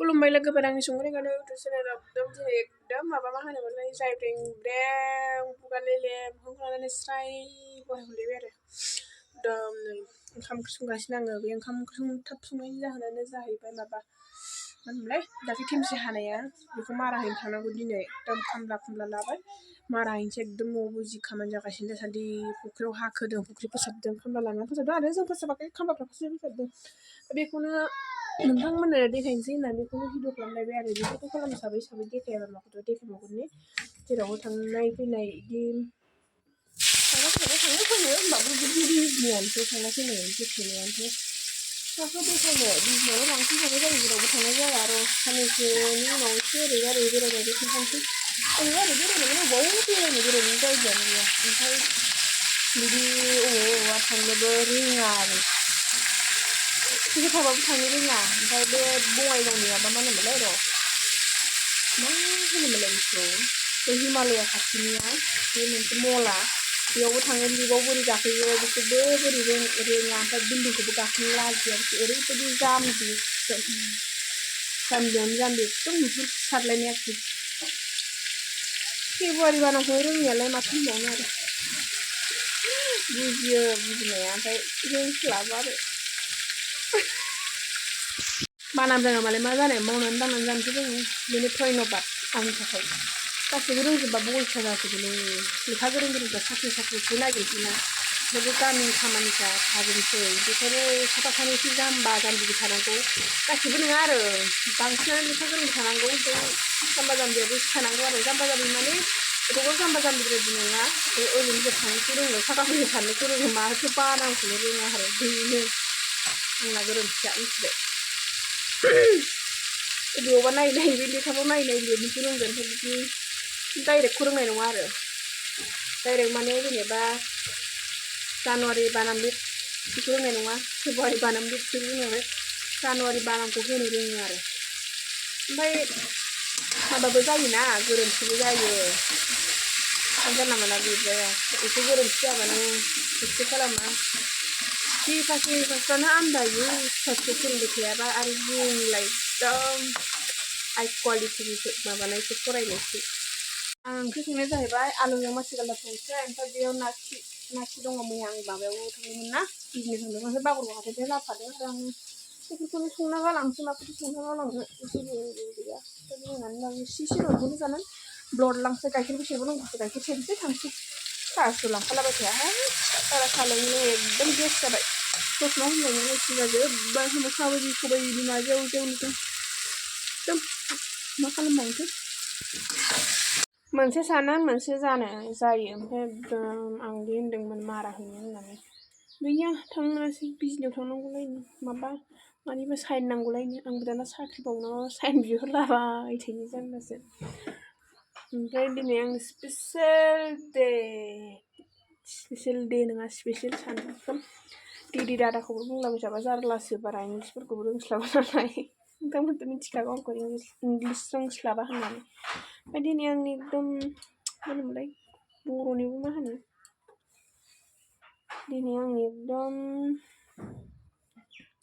खुलुमबाय लोगोफोर आंनि संग्राय गानो इउटुब चेनेलाव दिनै एकदम माबा मा होनोमोनलाय जायब्रें ब्रें खुगालेले मोखां लानानै स्राय बरायहरलायबाय आरो एकदम नै ओंखाम ओंख्रि संगासिनो आङो बे ओंखाम ओंख्रि थाब संनायनि जाहोनानो जाहैबाय माबा मा होनोमोनलाय दाख्लै थेमसि हानाया बेखौ मारा हैनो थांनांगौ दिनै एकदम खामला लाबाय मारा हैनोसै एकदम न'आवबो जि खामानि जागासिनो दासान्दि फुख्रियाव हा खोदों फुख्रि फोसाबदों खामला लानानै फोसाबदों आरो जों फोसाबाखै खामलाफ्रासो फोसाबदों बेखौनो नोंथांमोननो देखायनोसै होननानै बेखौनो भिडिअ खालामलायबाय आरो बेफोरखौ खालामसाबै देखायाबा माखौथ' देखायबावगोन जेरावबो थांनाय फैनाय बिदि थांलाय फैलाय होमबाबो बिजनियानोसै थांलाय फैलाय देखायनायानोसै फिसाखौ देखायनो बिजनियावल' बांसिन थांनाय जायो जेरावबो थांनाय जाया आरो साननैसोनि उनाव एसे ओरै बेरायनायबो खोन्थानोसै ओरै बेरायनायनि अबाव बेरायनो जायगायानो गैया ओमफ्राय बिदि अबावबा थांनोबो रोङा आरो फैसा थाबाबो थांनो रोङा ओमफ्राय बे बङाइगावनि माबा मा होनोमोनलाय मा होनोमोनलाय बेखौ बे हिमालया खाथिनिया बे मोनसे मला बेयावबो थाङो लिबाव बोरै गाखोयो बिसोरबो बोरै रोङा ओमफ्राय बिल्डिंखौबो गाखोनो लाजिया ओरैबायदि जाम्बियावनो जाम्बि एकदम नुहुरसारलायनाय आरोखि फेब्रुवारि बानांखौ रोङियालाय माथो होनबावनो आरो बुजियो बुजिनाया ओमफ्राय रोंस्लाबा आरो बानाम रोङा मालाय मा जानाय मावनानै दांनानै जानोसै जोङो बेनो धन्यबाद आंनि थाखाय गासैबो रोंजोबबाबो अलसिया जाजोबोलै लेखा गोरोंफ्रा साख्रिखौ नागिरसैना बे गामिनि खामानिफ्रा थाजोबसै बेखायनो साफा सानैसो जाम्बा जाम्बिबो थानांगौ गासैबो नङा आरो बांसिनानो लेखा गोरों थानांगौ ओमफ्राय जाम्बा जाम्बियाबो थानांगौ आरो जाम्बा जाम्बि माने बेखौबो जाम्बा जाम्बिद्रायबो नङा बे ओरैनो थानायखौ रोङो थाखा फैसा थानायखौ रोङो माथो बानांखौनो रोङा आरो बेनो आंना गोरोन्थिया मिथिबाय बबेयावबा नायै बे लेखाखौ नायै लिरनोसो रोंगोन ओमफ्राय बिदि डाइरेक्टखौ रोंनाय नङा आरो डाइरेक्ट माने जेनेबा जानुवारि बानाम लिर बेखौ रोंनाय नङा फेब्रुवारि बानाम लिरखौ रोङो जानुवारि बानामखौ होनो रोङो आरो ओमफ्राय माबाबो जायोना गोरोन्थिबो जायो जानला मोनला लिरजाया एसे गोरोन्थि जाबानो एसे खालामा फार्स्टआवनो आन्दायो फार्स्टआव फोरोंबाय थायाबा आरो जोंलाय एकदम हाइ क्वालिटिनि माबानायसो फरायनायसो आं ओंख्रि संनाया जाहैबाय आलुजों माथिगालदाब संसै ओमफ्राय बेयाव नाखि दङ मैया आं माबायाव थांदोंमोन ना बिजनेस थांदोंमोन ओमफ्राय बागुरुम्बा हाथाइनिफ्राय लाबोफादों आरो आङो बेफोरखौनो संना गालांसै माखौथो संना गालांनो जेबो गैया बुंनानै लाङो सिरपखौनो जानानै ब्लड लांसै गाइखेरबो सेरबो नांगौसो गाइखेर सेरनोसै थांसै साहासो लांखालाबाय थाया बारा साहा लोंनो एकदम गेस जाबाय दसमा होननायनि सिगां जोब्बाय मोखाङाबो बिखौबाय जेव नुदों एकदम मा खालामबावनोसै मोनसे साना मोनसे जायो ओमफ्राय एकदम आं दि होनदोंमोन मारा हैनो होननानै गैया थांनासै बिजनियाव थांनांगौलायनो माबा मानिबा साइन नांगौलायनो आंबो दाना साख्रि मावनायाव साइन बिहरलाबाय थायो जारलासो ओमफ्राय दिनै आंनि स्पेसियेल दे नङा स्पेसियेल सान एकदम दिदि दादाखौबो बुंलाबाय थाबा जारलासो बारा इंलिसफोरखौबो रोंस्लाबा नालाय नोंथांमोनथ' मिथिखागौ आंखौ इंलिस रोंस्लाबा होननानै ओमफ्राय दिनै आंनि एकदम मा होनोमोनलाय बर'निबो मा होनो दिनै आंनि एकदम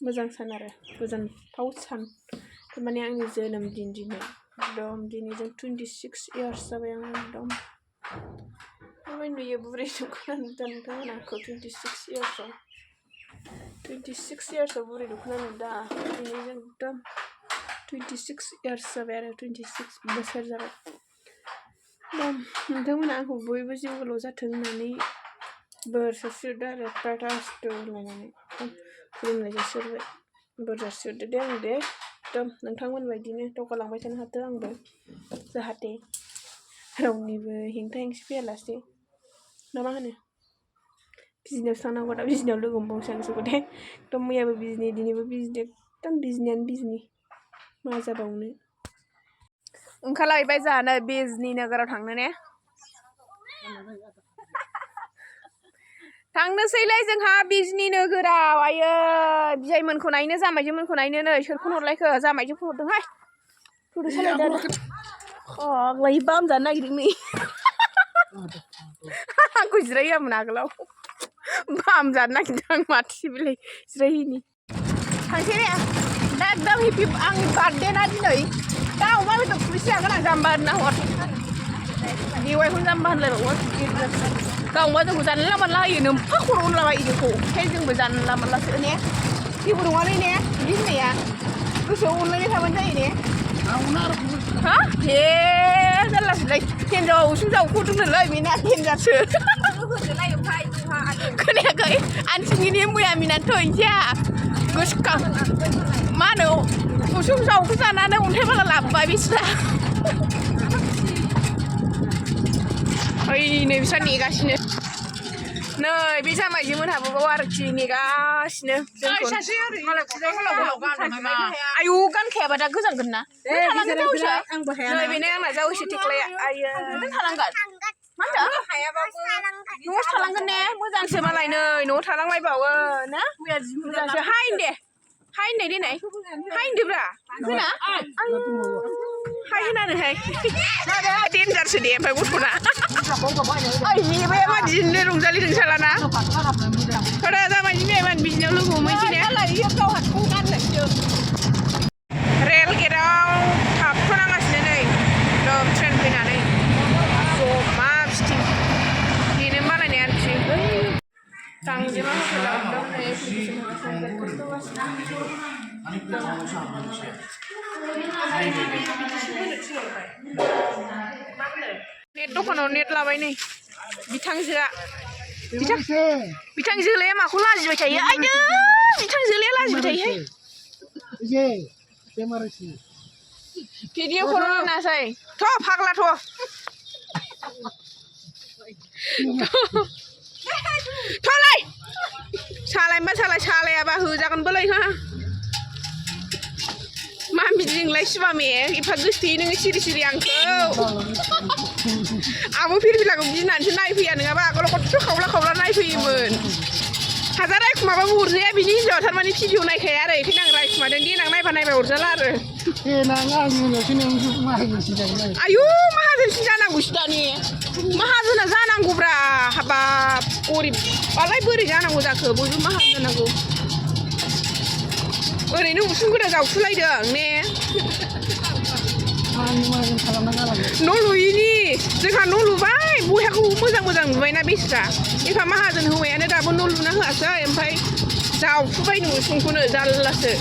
मोजां सान आरो गोजोनथाव सान थारमाने आंनि जोनोम दिन दिनै एकदम दिनैजों 26 इयार्स जाबाय आं एकदम ओमफ्राय नुयो बुरै दख'ना नुदों नोंथांमोना आंखौ 26 इयार्सआव बुरै दख'ना नुदा दिनैजों एकदम 26 इयार्स जाबाय आरो 26 बोसोर जाबाय नोंथांमोना आंखौ बयबो जिउ गोलाव जाथों होननानै बोर सारस्रिहरदो आरो प्रार्थास्तु होनलायनानै खुलुमनाय जासिहरबाय बोर जासिहरदो दे आं दे एकदम नोंथांमोन बायदिनो दावगालांबाय थानो हाथों आंबो जाहाथे रावनिबो हेंथा हेंसि फैयालासे ना मा होनो बिजनियावसो थांनांगौ दा बिजनियाव लोगो मोनबावसै आं बिसोरखौ दे एकदम मैयाबो बिजनि दिनैबो बिजनि एकदम बिजनियानो बिजनि मा जाबावनो ओंखारलायबाय जानो बिजनि नोगोराव थांनो ने थांनोसैलै जोंहा बिजनि नोगोराव आयो बियाइमोनखौ नायनो जामाइजोमोनखौ नायनो नै सोरखौ हरलायखो जामाइजों फन हरदोंहाय थुदो सालायदो आग्लाय बाम जानो नागिरदों नै आंखौ जिरायहोआमोन आगोलाव बाम जानो नागिरदों आं माथो बेलाय जिरायहैनि थांसै दे एकदम हिप्पी आंनि बार्थडे ना दिनै दा अमा बेदर फैसाया गोनां जाम्बा होनना हर बेवाइखौनो जाम्बा होनलायबावो गाव अमा जोंखौ जानला मानला होयो नोमफा खर' होनलाबायो जोंखौ ओमफ्राय जोंबो जानला मानलासो ने जेबो नङालै ने बिदि होननाया गोसोआव अनलायनाय थाबानो जायो ने हा हे जारलासोलै हिन्जाव उसुं जावख'दोंनोलै बेना हिन्जावसो खोनायाखै आनसिंगिनि मैया मिनानै थैनोसै गोसोखां मा होनो उसुं जावखौ जानानै अन्थाइ बाला लाबोबाय बिस्रा ओइ नै बिस्रा नेगासिनो नै बे जामाइजो मोनहाबो आरोखि नेगासिनो आयु गानखायाबा दा गोजांगोन ना नै बेनो आंना जावैसो थेख्लाया आयो थालांगोन मा होनदों न'आव थालांगोन ने मोजांसो मालाय नै न'आव थालांलायबावो ना मोजांसो हाइन दे हाइन दे देनाय हाइन देब्रा जोंना हाय होनानोहाय देन्जारसो दे ओमफ्राय गथ'ना आइनि बे मादिनो रंजालि रोंसालाना दा जामाइनि बिमाया बिदिनाव लोगो हमहैसै रेल गेटआव थाबथ'नांगासिनो नै एकदम ट्रेन फैनानै जमा फिथिं बेनो बानायनाय आरोखि गांजेमा हटेलाव एकदम नै नेट दखानाव नेट लाबाय नै बिथांजोआ बिथांजोलाया माखौ लाजिबाय थायो आइदो बिथांजोलाया लाजिबाय थायोहाय भिडिअ खौल' नायनासै थ' फाग्लाथ' थ'लाय सालायनोबा सालायाबा होजागोनबोलाय हा मा बिदिजोंलाय सिमामे एफा गोसोथोयो नोङो सिरि सिरि आंखौ आंबो फिरफिलाखौ गिनानैसो नायफैया नङाबा आगोलाव खथ्थ' खावला नायफैयोमोन हाजार रायखुमाबाबो अरजाया बिनि हिन्जावा थारमाने भिडिअ नायखाया आरो बेखायनो आं रायखुमादों देनां नायबा अरजाला आरो आयु माहाजोनसिन जानांगौसो दानि माहाजोना जानांगौब्रा हाबाब गरिबबालाय बोरै जानांगौ जाखो बयबो माहाजोन जानांगौ ओरैनो उसुं गोदा जावखुलायदों ने न' लुयिनि जोंहा न' लुबाय बयहाखौ मोजां नुबायना बेस्रा एफा माहाजोन हौवायानो दाबो न' लुना होआसै ओमफ्राय जावखुबाय नो उसुंखौनो जारलासो